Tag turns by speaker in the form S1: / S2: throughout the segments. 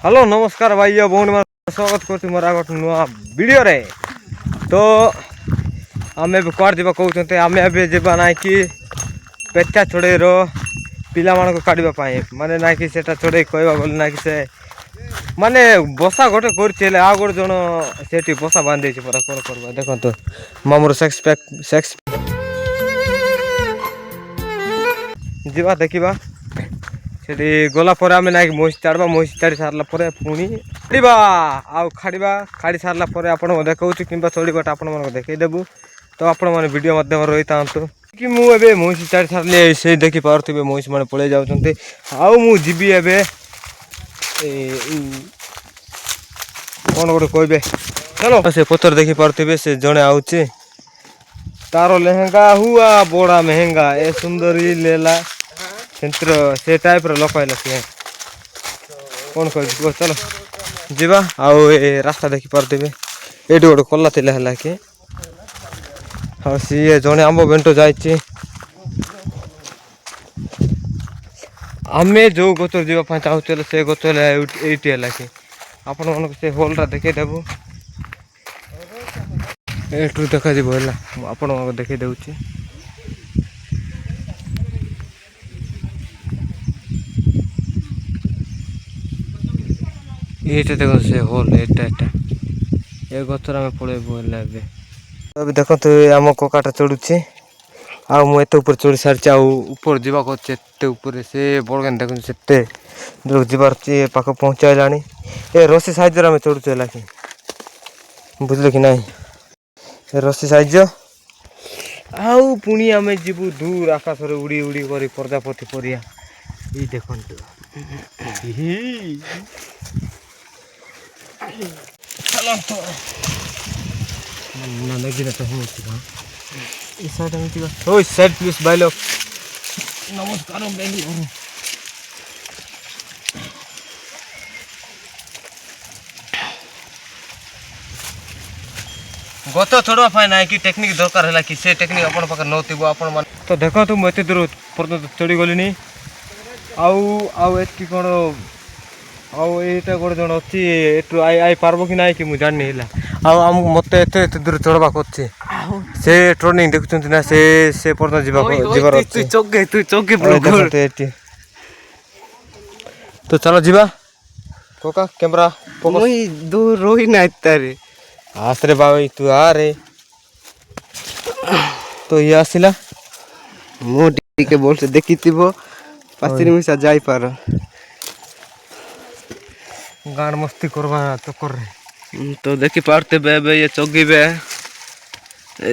S1: Hello नमस्कार भाई भौणी स्वागत कर मोर गोटे नुआ वीडियो रे। तो आम कौड़ जा कहते आम एवं ना कि पेचा चढ़ई पिला मान काढ़ापी माने ना कि चढ़ई कह बोले ना कि से माने बसा गोटे कर आ गोटे जन से बसा बांधे पूरा कौन कर देखो मामूर सेक्स पैक सेक्स जीवा देखा से गलापर आम ना महिष छाड़ा महिष छाड़ी सारा पुणी खाड़ा आउ खाड़ा खाड़ी सारापर आप देखा कि चढ़ाटा आप देखईदेबू। तो आपण मैंने वीडियो मध्यम रही था कि मुझे महिष छाड़ी सारे से देखिपे महिष मैंने पलि जाऊँच आबी ए कौन गोटे कहे चलो से पथर देखिपे से जड़े आउे तार लेहेंगा हुआ बड़ा महंगा ए सुंदरी लेला से टाइप लपाइल सी कौन कह चलो जीवा आउ रास्ता देखिपे ये गोटे कला है कि हाँ सी जड़े आम बेंट जाइए आमे जो गचर जावाई चाहूँ से गचर ये कि आपण मन से होलटा देखईदेबू एठू देखा आपण देखई दूची ये देखो से होल ये गचर आम पलैबू अभी देखो आम ककाटा चढ़ुचे आ मुझे ऊपर चढ़ी सारी ऊपर जावाक अच्छे ऊपर से बड़गान देख से जबार पाख पहुँचाला ए रसी साइज आम चढ़ुचे है कि बुझल कि ना रसी साइज आउ पुणी आम जीवु दूर आकाश उड़ी उड़ी कर प्रजापति परिया ये देखु साइड प्लीज भाई लोग नमस्कार बेंगलुरु गत चढ़ापी ना कि टेक्निक दरकार है कि से टेक्निक आप नौब आपण तो देखो तो मुझे दूर पर्यटन चढ़ी गली आउट कौन आईटा गोटे जन अच्छी आई पार्ब कि ना कि मुझे जानी आम मत एत दूर चढ़वाक अच्छे से ट्रेनिंग देखुं ना से पर्यटन जीवार तो चलो जीवा कोका कैमरा
S2: दूर रही ना तारे
S1: आस रे बाबा तू आ रे तो ये आसला
S2: मुझे बोल से देखी पाचरी मिसा जाई पार
S1: गाड़ मस्ती करवा चक्कर रे
S2: तो देखी पारते बे ये चौगी बे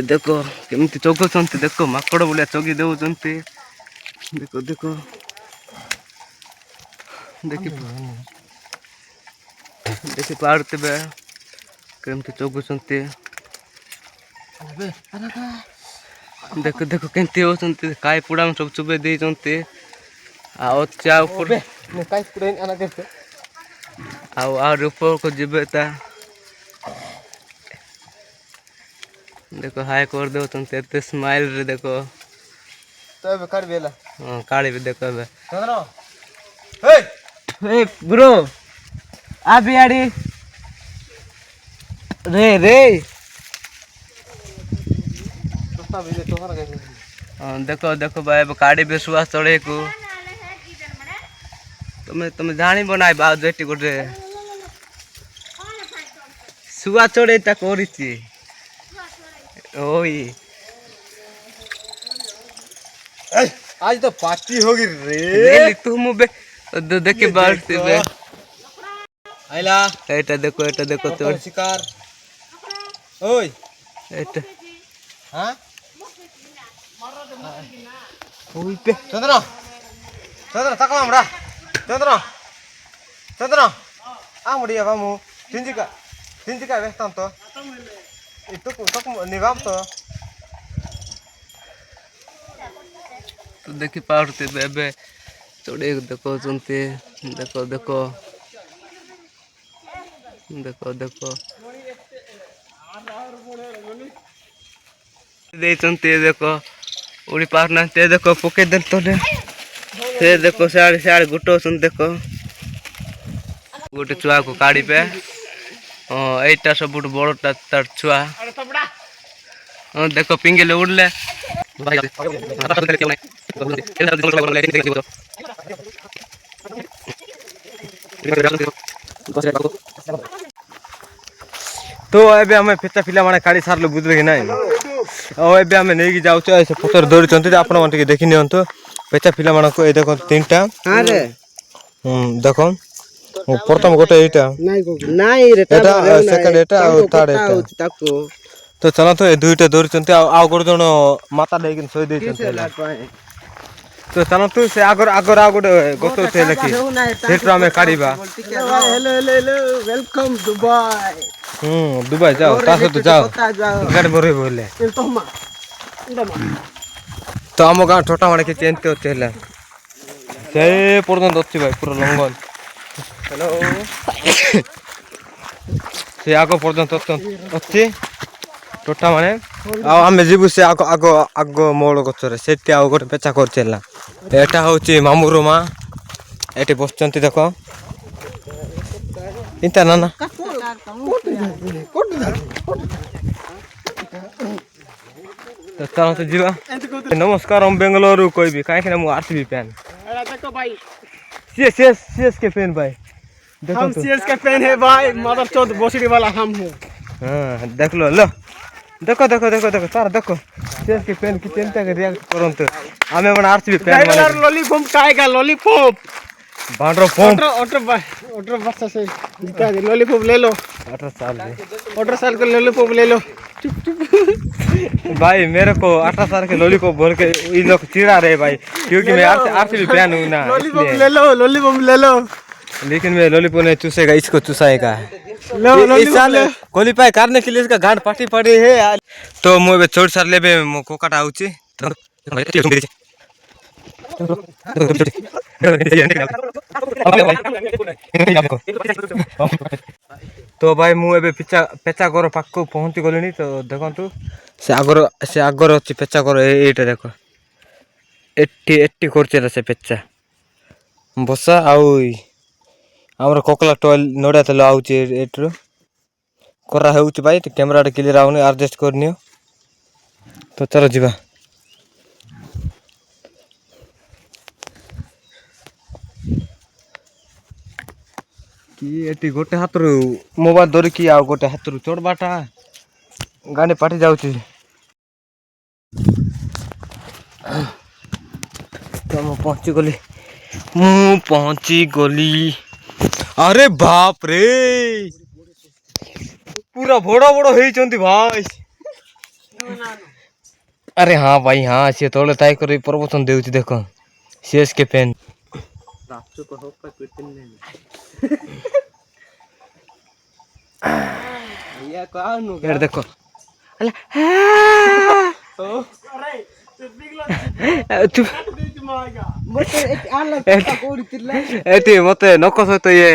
S2: देखो केमती चौगुंट देखो माकड़ भाया चौगी दौरान देखो देखो देखी देखी पारते बे केमती चौगुंट देखो देखो केमती होती काई पुड़ा सब चुबे देते आउर ऊपर को जीवे देखो हाई कर दे स्माइल रे देखो
S1: तो
S2: काली भी देखो ब्रो अभी आड़ी रे रे देखो देखो भाई काड़ी विश्वास चढ़े को तुम्हें जानी बनाई बाउ जेटी गोटे शुआ चढ़े
S1: आज तो पार्टी होगी रे
S2: तुम देखे बाढ़ते
S1: आइला
S2: एटा देखो
S1: तो शिकार ओए
S2: एटा
S1: हां ओई पे चंद्र चंद्र तक हमरा चंद्र चंद्र आ मुड़िया बामू तिंजिका व्यस्तां तो तक निभाम
S2: तो देखी पारते बेबे चढ़े देखो देखो देखो देखो देखो देखो उड़ी पारना देखो पके दे तो देखो साढ़े गुटो देखो गोटे छुआ को काढ़ी पे एटा सब बड़टा तार छुआ देख पिंगले उड़ले
S1: तो एबे हमें पेचा पिला माने काढ़ी सारलो बुझले कि नहीं और एबे हमें नहीं जाऊ से पतर धरी आपण मैंने देखी नियंतु पेचा पिला मान को देखो तीनटा हाँ रे देखो प्रथम गोटे एटा नहीं रे एटा सेकंड एटा और थर्ड एटा तो चलो तो ए दुईटा धरी आ गोटे जन माता लेकिन सोई दे तो चलो तू से आगर आगर आ गोटे गत उठे लकी सेट्रा में काढ़ीबा hello hello hello welcome Dubai Dubai जाओ तासो तो जाओ गाड़ी बरे बोले तो आम गाँव छोटा माने कि चेंते होते हेला से पर्यंत अच्छी भाई पूरा लंगन हेलो से आगो पर्यंत अच्छी छोटा माने आमे जीवु से आगो आगो आगो मोड़ गचरे सेठी आ गोटे पेचा कर चला एटा होची मामुरो मा एटी बसचंती देखो इंता ना ना तो चलो तो जीवा नमस्कार हम बेंगलुरु कोई भी काहे कि मु आरसीबी फैन देखो भाई सीएस के फैन भाई देखो हम सीएस के फैन है भाई मदर चौथ बोसड़ी वाला हम है हां देख लो लो देखो देखो देखो देखो तार देखो सीएस के फैन की चिंता के रिएक्ट करंत हमें बन आरसीबी फैन माने लॉलीपॉप काएगा लॉलीपॉप बांड्रो फोन ऑटो बस से जीता दे लॉलीपॉप ले लो 18 साल के लॉलीपॉप ले लो चुप चुप भाई मेरे को 18 साल के लॉलीपॉप बोल के ये लोग चिढ़ा रहे भाई क्योंकि मैं आरसीबी फैन हूं ना लॉलीपॉप ले लो लेकिन मैं लॉलीपॉप नहीं चूसेगा इसको चूसाएगा इस साल क्वालीफाई करने के लिए इसका गांड पार्टी पड़ी है यार तो मुझे छोड़ सार लेबे मो कोकाटा आउची तो भाई मु एबे पेचा घर पाक पहुंची गलिनी तो देखंतु से आगर अछि पेचा घर एटा देखो 80 करचेला से पेचा बसा आउ हमर कोकला टॉयल नोडा तले आउची एटरो करा हेउची भाई तो कैमरा क्लियर आउनी एडजस्ट करनियो तो चलो जीवा कि एटी गोटे हाथरू मोबाइल धर कि आ गोटे हाथरू चढ़बाटा गाड़ी पाठी जाउची तो मु पहुंची गली अरे बाप रे पूरा बड़ा बड़ा होई चंती भाई अरे हाँ भाई हाँ से तोले ताई कर प्रवचन देउची देखो सीएस के फैन रातू को होप पर पिटने या कौन हो यार देखो अरे अरे तू एटी मते नको सहित ये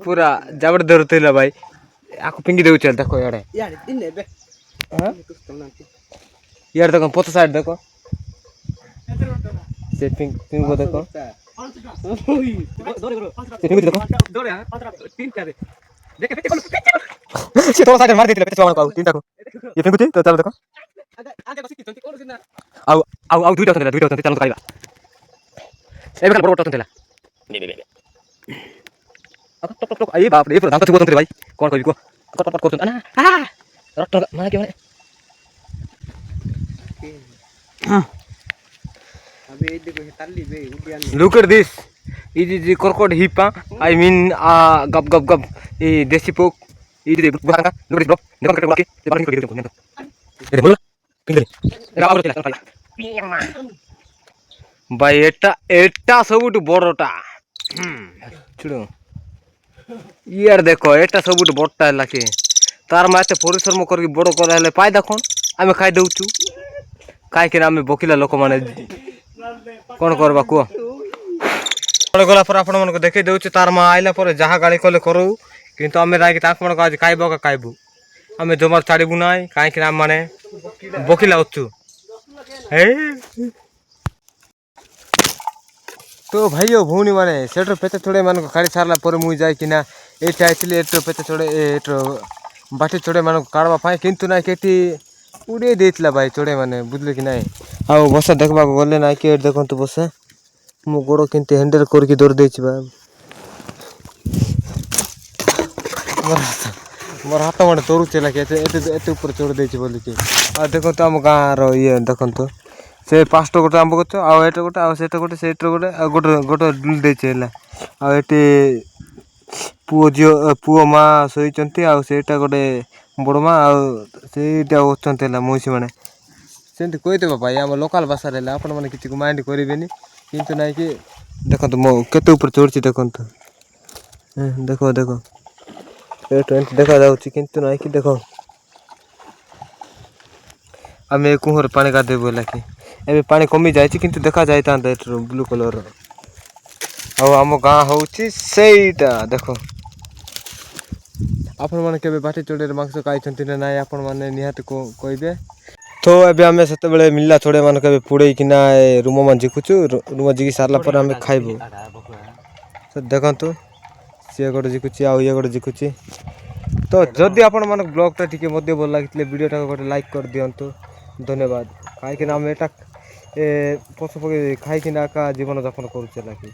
S1: पूरा जाबड़ धरतिला भाई आको पिंगी देउ चल देखो याडे यार दिने बे हां यार देखो पोत साइड देखो से पिंग को देखो ओई से पिंग देखो दौड़े हां तीन चार देखे पेटे से थोड़ा साइड मार देतिला पेटे को तीन को ये पिंग तो चलो देखो आगे बस की तंती कोन सिना आउ दुईटा चलो काइबा ए बेला बड़ तंतेला बे अब टक आई बाप रे पूरा दांत थुबो तंते भाई कोन कहबी को पट को ना रट माने के माने हां अबे ए देखो ताली बे उडियान लुक एट दिस इज कोरकोड हिपा आई मीन गप गप गप ए देसी पोक ई दे बुखांगा लुक एट ब्रो देखो के के बानी को देखो ए बोल पिंगले एरा आउट चला भाई एटा सबुट बड़टा छुड़ो यार देखो एटा सबुट बड़टा लाके तार माते परिश्रम करके बड़ कर हेले पाय देखो आमे खाइ दउचू काहे कि आमे बकिला लोक माने कोन करबा को बड़ गला पर आपण मन को देखै दउचू तार मा आइला पर जहा गाली कले करू किंतु आमे राई ताक मन को आज खाइबो का खाइबू आमे जमार छाड़ीबू नाय काहे कि माने बकिला होचू हे तो भाइयों भूनी माने सेटर पेते थोड़े मान को खाड़ी छारला पर मुई जाय कि ना ଏଇଠି ଆଇଥିଲି ଏଠୁ ପେଟ ଚଢ଼େଇ ଏଠୁ ବାଟି ଚଢ଼େଇ ମାନଙ୍କୁ କାଢ଼ବା ପାଇଁ କିନ୍ତୁ ନାଇଁ କେଠି ଉଡ଼େଇ ଦେଇଥିଲା ଭାଇ ଚଢ଼େଇ ମାନେ ବୁଝିଲେ କି ନାଇଁ। ଆଉ ବସା ଦେଖିବାକୁ ଗଲେ ନାଇଁ କି ଏଠି ଦେଖନ୍ତୁ ବସା ମୋ ଗୋଡ଼ କେମିତି ହ୍ୟାଣ୍ଡେଲ କରିକି ଧରି ଦେଇଛି ବା ମୋର ହାତ ମାଡ଼େ ତରୁଛି ହେଲା କି ଏତେ ଉପରେ ଚଢ଼ି ଦେଇଛି ବୋଲିକି। ଆଉ ଦେଖନ୍ତୁ ଆମ ଗାଁର ଇଏ ଦେଖନ୍ତୁ ସେ 5ଟା ଗୋଟେ ଆମ୍ବ ଗଛ ଆଉ ଏଇଟା ଗୋଟେ ଆଉ ସେଇଟା ଗୋଟେ ସେଇଟା ଗୋଟେ ଆଉ ଗୋଟେ ଡୁଲି ଦେଇଛି ହେଲା। ଆଉ ଏଠି ପୁଅ ମା ଶୋଇଛନ୍ତି ଆଉ ସେଇଟା ଗୋଟେ ବଡ଼ ମା ଆଉ ସେଇଟା ଅଛନ୍ତି ହେଲା ମଇଁଷି ମାନେ ସେମିତି କହିଦେବା ଭାଇ ଆମ ଲୋକାଲ ଭାଷାରେ ହେଲେ ଆପଣମାନେ କିଛି ମାଇଣ୍ଡ କରିବେନି କିନ୍ତୁ ନାଇଁ କି ଦେଖନ୍ତୁ ମୋ କେତେ ଉପରେ ଚଢ଼ୁଛି ଦେଖନ୍ତୁ ଦେଖ ଦେଖ ଏଇଠୁ ଏମିତି ଦେଖାଯାଉଛି କିନ୍ତୁ ନାଇଁ କି ଦେଖ ଆମେ ଏ କୁହରେ ପାଣି ଗାଧେଇବୁ ହେଲା କି ଏବେ ପାଣି କମି ଯାଇଛି କିନ୍ତୁ ଦେଖା ଯାଇଥାନ୍ତା ଏଠାରୁ ବ୍ଲୁ କଲରର। ଆଉ ଆମ ଗାଁ ହେଉଛି ସେଇଟା ଦେଖ। ଆପଣମାନେ କେବେ ବାଟି ଚଢ଼େଇର ମାଂସ ଖାଇଛନ୍ତି ନା ନାଇଁ ଆପଣମାନେ ନିହାତି କହିବେ। ତ ଏବେ ଆମେ ସେତେବେଳେ ମିଳିଲା ଚଢ଼େଇ ମାନଙ୍କୁ ଏବେ ପୋଡ଼େଇକିନା ରୁମ ଝିକୁଛୁ ରୁମ ଝିକି ସାରିଲା ପରେ ଆମେ ଖାଇବୁ। ତ ଦେଖନ୍ତୁ ସିଏ ଗୋଟେ ଝିକୁଛି ଆଉ ଇଏ ଗୋଟେ ଝିକୁଛି। ତ ଯଦି ଆପଣମାନଙ୍କ ବ୍ଲଗ୍ଟା ଟିକେ ମଧ୍ୟ ଭଲ ଲାଗିଥିଲେ ଭିଡ଼ିଓଟାକୁ ଗୋଟେ ଲାଇକ୍ କରିଦିଅନ୍ତୁ। ଧନ୍ୟବାଦ କାହିଁକିନା ଆମେ ଏଟା ପଶୁ ପକ୍ଷୀ ଖାଇକିନା ଏକା ଜୀବନଯାପନ କରୁଛେ ହେଲା କି।